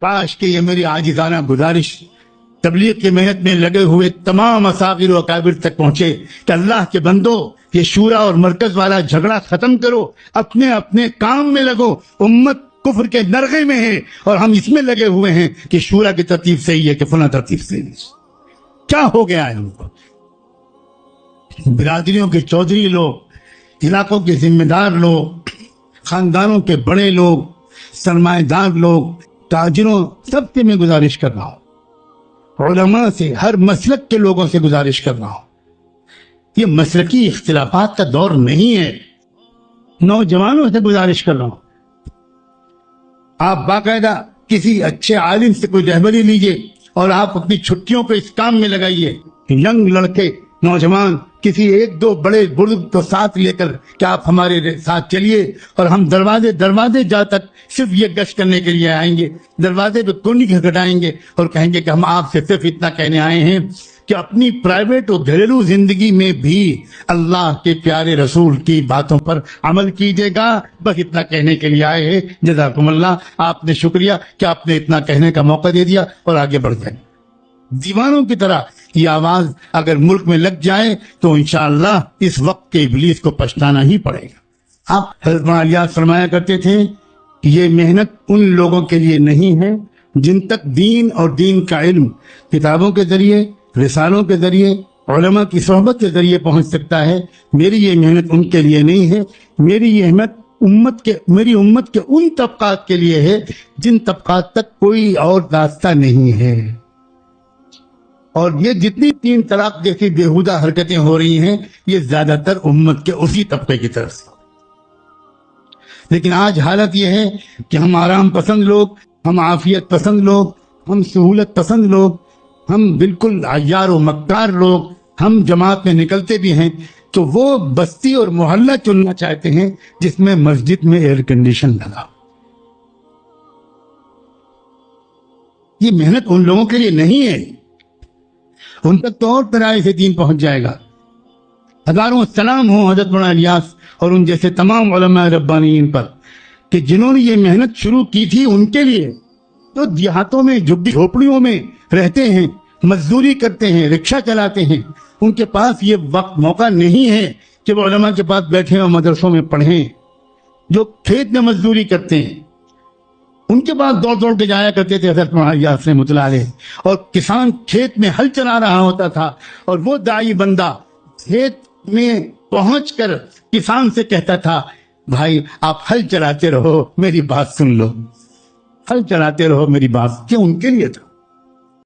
کاش کہ یہ میری عاجزانہ گزارش تبلیغ کی محنت میں لگے ہوئے تمام اصاغر و اکابر تک پہنچے کہ اللہ کے بندو یہ شورا اور مرکز والا جھگڑا ختم کرو، اپنے اپنے کام میں لگو، امت کفر کے نرغے میں ہے اور ہم اس میں لگے ہوئے ہیں کہ شورا کی ترتیب صحیح ہے کہ فلاں ترتیب صحیح ہے۔ کیا ہو گیا ہے ہم کو؟ برادریوں کے چودھری لوگ، علاقوں کے ذمہ دار لوگ، خاندانوں کے بڑے لوگ، سرمایہ دار لوگ، تاجروں، سب سے میں گزارش کر رہا ہوں، علماء سے، ہر مسلک کے لوگوں سے گزارش کر رہا ہوں، یہ مسلکی اختلافات کا دور نہیں ہے۔ نوجوانوں سے گزارش کر رہا ہوں، آپ باقاعدہ کسی اچھے عالم سے کوئی رہبری لیجئے اور آپ اپنی چھٹیوں پہ اس کام میں لگائیے۔ ینگ لڑکے، نوجوان، کسی ایک دو بڑے بزرگ کو ساتھ لے کر کہ آپ ہمارے ساتھ چلیے اور ہم دروازے دروازے جا تک صرف یہ گشت کرنے کے لیے آئیں گے، دروازے پہ کونی کھٹکھٹائیں گے اور کہیں گے کہ ہم آپ سے صرف اتنا کہنے آئے ہیں کہ اپنی پرائیویٹ اور گھریلو زندگی میں بھی اللہ کے پیارے رسول کی باتوں پر عمل کیجیے گا، بس اتنا کہنے کے لیے آئے ہیں۔ جزاکم اللہ، آپ نے شکریہ کہ آپ نے اتنا کہنے کا موقع دے دیا اور آگے بڑھ جائیں۔ دیوانوں کی طرح یہ آواز اگر ملک میں لگ جائے تو انشاءاللہ اس وقت کے ابلیس کو پچھتانا ہی پڑے گا۔ آپ حضرت مولانا الیاس فرمایا کرتے تھے کہ یہ محنت ان لوگوں کے لیے نہیں ہے جن تک دین اور دین کا علم کتابوں کے ذریعے، رسالوں کے ذریعے، علماء کی صحبت کے ذریعے پہنچ سکتا ہے۔ میری یہ محنت ان کے لیے نہیں ہے، میری یہ محنت میری امت کے ان طبقات کے لیے ہے جن طبقات تک کوئی اور راستہ نہیں ہے۔ اور یہ جتنی 3 طلاق جیسی بےہودہ حرکتیں ہو رہی ہیں یہ زیادہ تر امت کے اسی طبقے کی طرف سے۔ لیکن آج حالت یہ ہے کہ ہم آرام پسند لوگ، ہم عافیت پسند لوگ، ہم سہولت پسند لوگ، ہم بالکل عیار و مکار لوگ، ہم جماعت میں نکلتے بھی ہیں تو وہ بستی اور محلہ چننا چاہتے ہیں جس میں مسجد میں ایئر کنڈیشن لگا۔ یہ محنت ان لوگوں کے لیے نہیں ہے، ان تک تو اور طرح سے دین پہنچ جائے گا۔ ہزاروں سلام ہوں حضرت مولانا الیاس اور ان جیسے تمام علماء ربانیین پر کہ جنہوں نے یہ محنت شروع کی تھی ان کے لیے، تو دیہاتوں میں جھگی جھوپڑیوں میں رہتے ہیں، مزدوری کرتے ہیں، رکشہ چلاتے ہیں، ان کے پاس یہ وقت موقع نہیں ہے کہ وہ علماء کے پاس بیٹھیں اور مدرسوں میں پڑھیں۔ جو کھیت میں مزدوری کرتے ہیں ان کے پاس دوڑ دوڑ کے جایا کرتے تھے حضرت مولانا الیاس رحمۃ اللہ علیہ، اور کسان کھیت میں ہل چلا رہا ہوتا تھا اور وہ داعی بندہ کھیت میں پہنچ کر کسان سے کہتا تھا بھائی آپ ہل چلاتے رہو، میری بات سن لو، ہل چلاتے رہو میری بات، کیوں ان کے لیے تھا۔